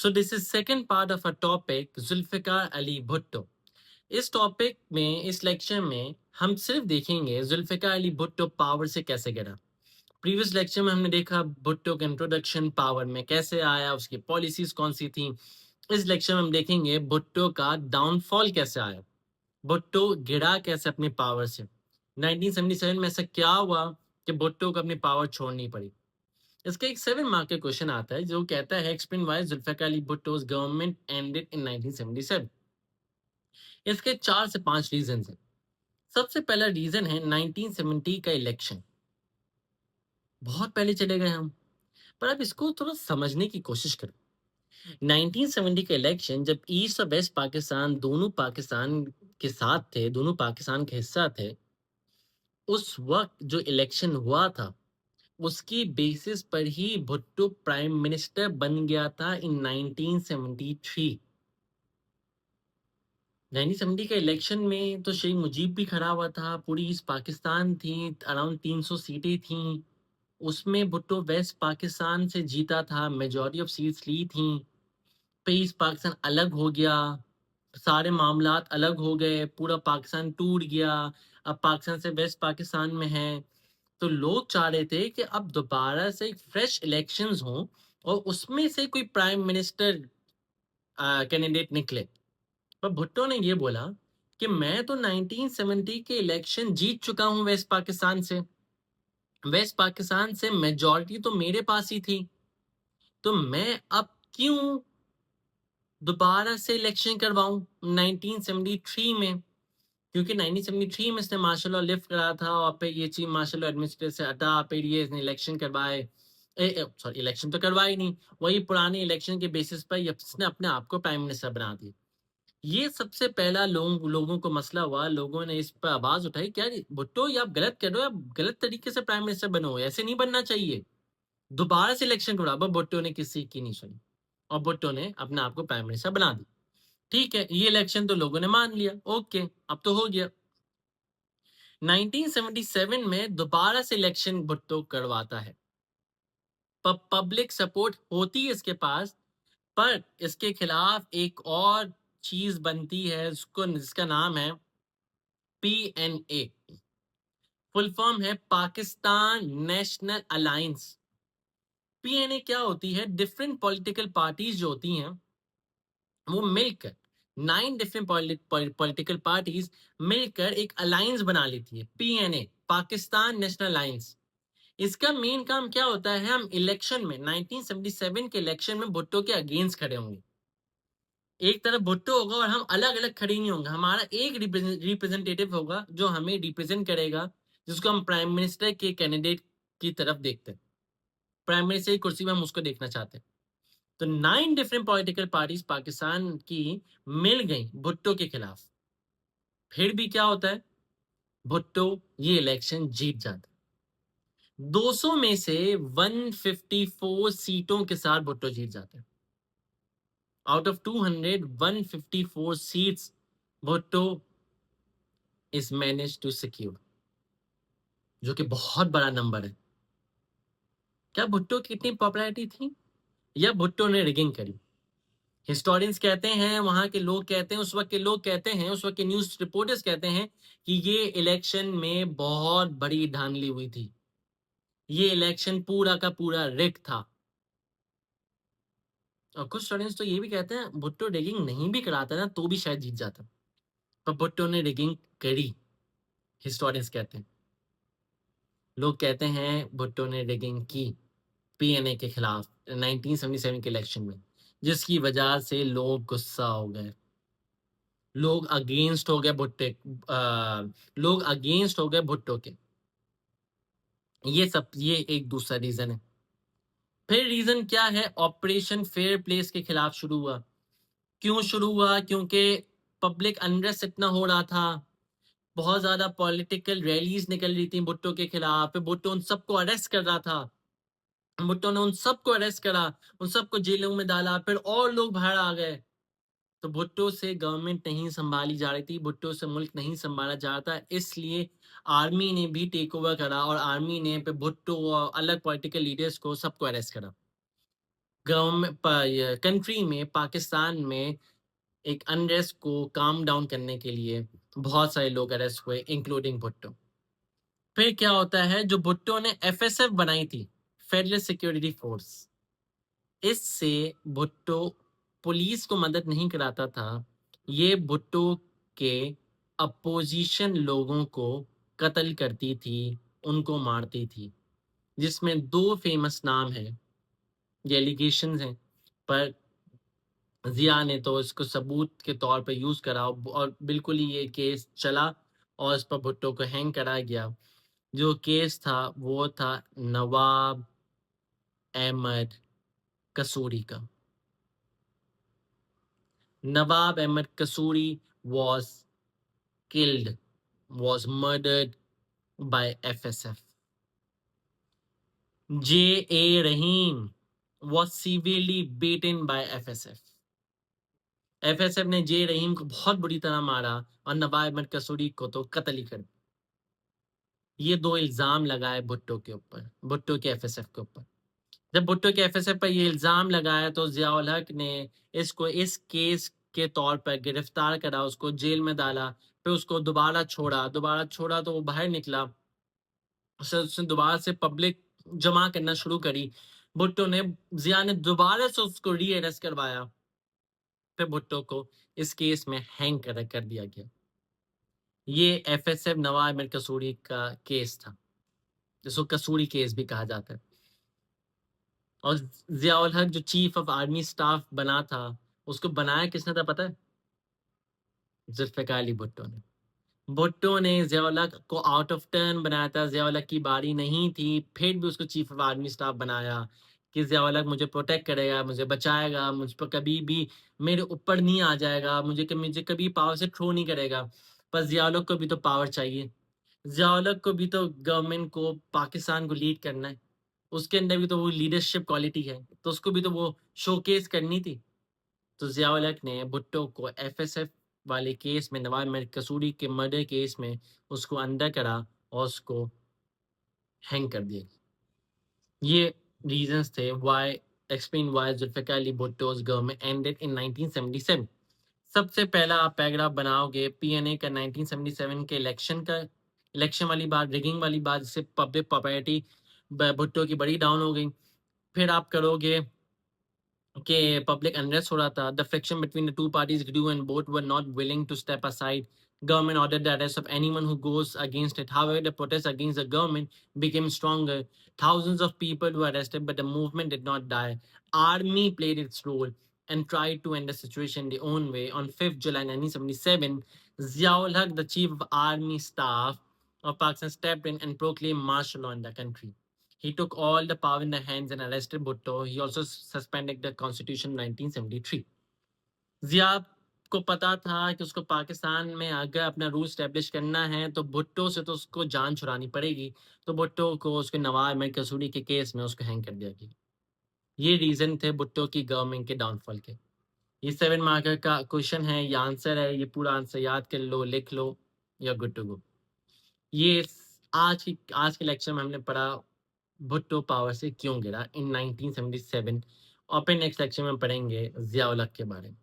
So this is second part of a topic Zulfikar Ali Bhutto. इस topic में, इस लेक्चर में हम सिर्फ देखेंगे जुल्फिकार अली भुट्टो पावर से कैसे गिरा। प्रीवियस लेक्चर में हमने देखा भुट्टो का इंट्रोडक्शन, पावर में कैसे आया, उसकी पॉलिसीज कौन सी थी। इस लेक्चर में हम देखेंगे भुट्टो का डाउनफॉल कैसे आया, भुट्टो गिरा कैसे अपनी पावर से। 1977 में ऐसा क्या हुआ कि भुट्टो को अपनी पावर छोड़नी पड़ी। इसका एक 7 मार्क का क्वेश्चन आता है जो कहता है explain why Zulfikar Ali Bhutto's government ended in 1977। इसके 4 से 5 रीजन हैं। सबसे पहला रीजन है 1970 का इलेक्शन। बहुत पहले चले गए हम, पर अब इसको थोड़ा समझने की कोशिश करो। 1970 का इलेक्शन जब ईस्ट और वेस्ट पाकिस्तान दोनों पाकिस्तान के साथ थे, दोनों पाकिस्तान का हिस्सा थे, उस वक्त जो इलेक्शन हुआ था उसकी बेसिस पर ही भुट्टो प्राइम मिनिस्टर बन गया था इन 1973। 1970 का इलेक्शन में तो शेख मुजीब भी खड़ा हुआ था, पूरी ईस्ट पाकिस्तान थी, अराउंड 300 सीटें थीं। उसमें भुट्टो वेस्ट पाकिस्तान से जीता था, मेजॉरिटी ऑफ सीट्स ली थी। फिर ईस्ट पाकिस्तान अलग हो गया, सारे मामलात अलग हो गए, पूरा पाकिस्तान टूट गया, अब पाकिस्तान से वेस्ट पाकिस्तान में है। तो लोग चाह रहे थे कि अब दोबारा से एक फ्रेश इलेक्शंस हों और उसमें से कोई प्राइम मिनिस्टर कैंडिडेट निकले। पर भुट्टो ने ये बोला कि मैं तो 1970 के इलेक्शन जीत चुका हूं वेस्ट पाकिस्तान से, वेस्ट पाकिस्तान से मेजॉरिटी तो मेरे पास ही थी, तो मैं अब क्यों दोबारा से इलेक्शन करवाऊं 1973 में। क्योंकि 1973 में इसने मार्शल लॉ लिफ्ट करा था और फिर ये चीफ मार्शल लॉ एडमिनिस्ट्रेटर से हटा, फिर ये इसने इलेक्शन करवाए, सॉरी इलेक्शन तो करवाई नहीं, वही पुराने इलेक्शन के बेसिस पर इसने अपने आप को प्राइम मिनिस्टर बना दिया। ये सबसे पहला लोगों को मसला हुआ, लोगों ने इस पर आवाज उठाई क्या भुट्टो ये आप गलत कर रहे हो, आप गलत तरीके से प्राइम मिनिस्टर बनो, ऐसे नहीं बनना चाहिए, दोबारा से इलेक्शन करो। अब भुट्टो ने किसी की नहीं सुनी और भुट्टो ने अपने आप को प्राइम मिनिस्टर बना दी। ठीक है, ये इलेक्शन तो लोगों ने मान लिया, ओके अब तो हो गया। 1977 में दोबारा से इलेक्शन भुट्टो करवाता है, पब्लिक सपोर्ट होती है इसके पास, पर इसके खिलाफ एक और चीज बनती है उसको, जिसका नाम है PNA। फुल फॉर्म है पाकिस्तान नेशनल अलायंस। PNA क्या होती है, डिफरेंट पॉलिटिकल पार्टीज जो होती हैं वो मिलकर, 9 डिफरेंट पॉलिटिकल पार्टीज मिलकर एक अलायंस बना लेती है, PNA पाकिस्तान नेशनल अलायंस। इसका मेन काम क्या होता है, हम इलेक्शन में 1977 के इलेक्शन में भुट्टो के अगेंस्ट खड़े होंगे। एक तरफ भुट्टो होगा और हम अलग अलग खड़े नहीं होंगे, हमारा एक रिप्रेजेंटेटिव होगा जो हमें रिप्रेजेंट करेगा, जिसको हम प्राइम मिनिस्टर के कैंडिडेट की तरफ देखते हैं, प्राइम मिनिस्टर की कुर्सी में हम उसको देखना चाहते हैं। तो 9 डिफरेंट पॉलिटिकल पार्टीज पाकिस्तान की मिल गई भुट्टो के खिलाफ। फिर भी क्या होता है, भुट्टो ये इलेक्शन जीत जाता है। 200 में से 154 सीटों के साथ भुट्टो जीत जाते हैं। Out of 200, 154 seats Bhutto is manage to secure, जो कि बहुत बड़ा नंबर है। क्या भुट्टो की कितनी पॉपुलैरिटी थी, या भुट्टो ने रिगिंग करी? हिस्टोरियंस कहते हैं, वहां के लोग कहते हैं, उस वक्त के लोग कहते हैं, उस वक्त के न्यूज रिपोर्टर्स कहते हैं कि ये इलेक्शन में बहुत बड़ी धांधली हुई थी, ये इलेक्शन पूरा का पूरा रिग था। और कुछ स्टूडेंट्स तो ये भी कहते हैं भुट्टो रिगिंग नहीं भी कराता ना तो भी शायद जीत जाता, पर भुट्टो ने रिगिंग करी, हिस्टोरियंस कहते हैं। लोग कहते हैं भुट्टो ने रिगिंग की PNA के खिलाफ 1977 के इलेक्शन में, जिसकी वजह से लोग गुस्सा हो गए, लोग अगेंस्ट हो गए लोग अगेंस्ट हो गए भुट्टो के। ये एक दूसरा रीजन है। फिर रीजन क्या है, ऑपरेशन फेयर प्लेस के खिलाफ शुरू हुआ। क्यों शुरू हुआ, क्योंकि पब्लिक अनरेस्ट इतना हो रहा था, बहुत ज्यादा पॉलिटिकल रैलीज निकल रही थी भुट्टो के खिलाफ, फिर भुट्टो उन सबको अरेस्ट कर रहा था, भुट्टो ने उन सबको अरेस्ट करा, उन सबको जेलों में डाला, फिर और लोग बाहर आ गए। तो भुट्टो से गवर्नमेंट नहीं संभाली जा रही थी, भुट्टो से मुल्क नहीं संभाला जा रहा था, इसलिए आर्मी ने भी टेक ओवर करा और आर्मी ने पे भुट्टो और अलग पॉलिटिकल लीडर्स को सबको अरेस्ट करा। गवर्नमेंट कंट्री में, पाकिस्तान में एक अनरेस्ट को काम डाउन करने के लिए बहुत सारे लोग अरेस्ट हुए, इंक्लूडिंग भुट्टो। फिर क्या होता है, जो भुट्टो ने एफएसएफ बनाई थी, फेडरल सिक्योरिटी फोर्स, इससे भुट्टो पुलिस को मदद नहीं कराता था, ये भुट्टो के अपोजिशन लोगों को कत्ल करती थी, उनको मारती थी, जिसमें 2 फेमस नाम हैं, ये एलिगेशंस हैं, पर जिया ने तो इसको सबूत के तौर पे यूज़ करा और बिल्कुल ही ये केस चला और इस पर भुट्टो को हैंग कराया गया। जो केस था वो था नवाब अहमद कसूरी का। Nawab Ahmed Kasuri was killed, was murdered by FSF. J.A. Rahim was severely beaten by FSF. FSF ने जे रहीम को बहुत बुरी तरह मारा और नवाब अहमद कसूरी को तो कत्ल ही कर दिया। ये 2 इल्जाम लगाए भुट्टो के ऊपर, भुट्टो के एफएसएफ के ऊपर। जब भुट्टो के एफएसएफ पर ये इल्जाम लगाया तो जियाउल हक ने इसको इस केस के तौर पर गिरफ्तार करा, उसको जेल में डाला, फिर उसको दोबारा छोड़ा तो वो बाहर निकला, उसने दोबारा से पब्लिक जमा करना शुरू करी। भुट्टो ने, जिया ने दोबारा से उसको री अरेस्ट करवाया, फिर भुट्टो को इस केस में हैंग कर दिया गया। ये एफएसएफ नवाब अहमद कसूरी का केस था, जिसको कसूरी केस भी कहा जाता है। और जियाउल हक जो चीफ ऑफ आर्मी स्टाफ बना था, उसको बनाया किसने था पता है? जुल्फ़िकार अली भुट्टो ने। भुट्टो ने जियाउल हक को आउट ऑफ टर्न बनाया था, जियाउल हक की बारी नहीं थी, फिर भी उसको चीफ ऑफ आर्मी स्टाफ बनाया कि जियाउल हक मुझे प्रोटेक्ट करेगा, मुझे बचाएगा, मुझ पर कभी भी मेरे ऊपर नहीं आ जाएगा, मुझे कभी पावर से थ्रो नहीं करेगा। पर जियाउल हक को भी तो पावर चाहिए, जियाउल हक को भी तो गवर्नमेंट को, पाकिस्तान को लीड करना है, उसके अंदर भी तो वो लीडरशिप क्वालिटी है, तो उसको भी तो वो शोकेस करनी थी। तो जियाउल हक ने भुट्टो को एफएसएफ वाले केस में, नवाब अहमद कसूरी के मर्डर केस में उसको अंदर करा और उसको हैंग कर दिया। ये रीजंस थे why Zulfikar Ali Bhutto's government ended in 1977। सबसे पहला आप पैराग्राफ बनाओगे पीएनए का 1977 के इलेक्शन वाली बात, रिगिंग वाली बात, जिससे पब्लिक प्रॉपर्टी भुट्टो की बड़ी डाउन हो गई। फिर आप करोगे कि पब्लिक अनरेस्ट हो रहा था, the friction between the two parties grew and both were not willing to step aside, government ordered the arrest of anyone who goes against it. However, the protests against the government became stronger. Thousands of people were arrested, but the movement did not die. Army played its role and tried to end the situation their own way. On 5th July 1977, Ziaul Haq, the chief of army staff of Pakistan, stepped in and proclaimed martial law in the country. He took all the power in the hands and arrested Bhutto. He also suspended the constitution in 1973. जिया को पता था कि उसको पाकिस्तान में अगर अपना rule establish करना है तो भुट्टो से तो उसको जान छुड़ानी पड़ेगी, तो भुट्टो को उसके नवाब अहमद कसूरी के केस में उसको हैंग कर दिया गया। ये रीजन थे भुट्टो की गवर्नमेंट के डाउनफॉल के। ये 7 मार्कर का क्वेश्चन है, ये आंसर है, ये पूरा आंसर याद कर लो, लिख लो, या गुड टू गो। ये आज के लेक्चर में हमने पढ़ा भुट्टो पावर से क्यों गिरा इन 1977, और फिर नेक्स्ट लेक्चर में पढ़ेंगे जियाउल हक के बारे में।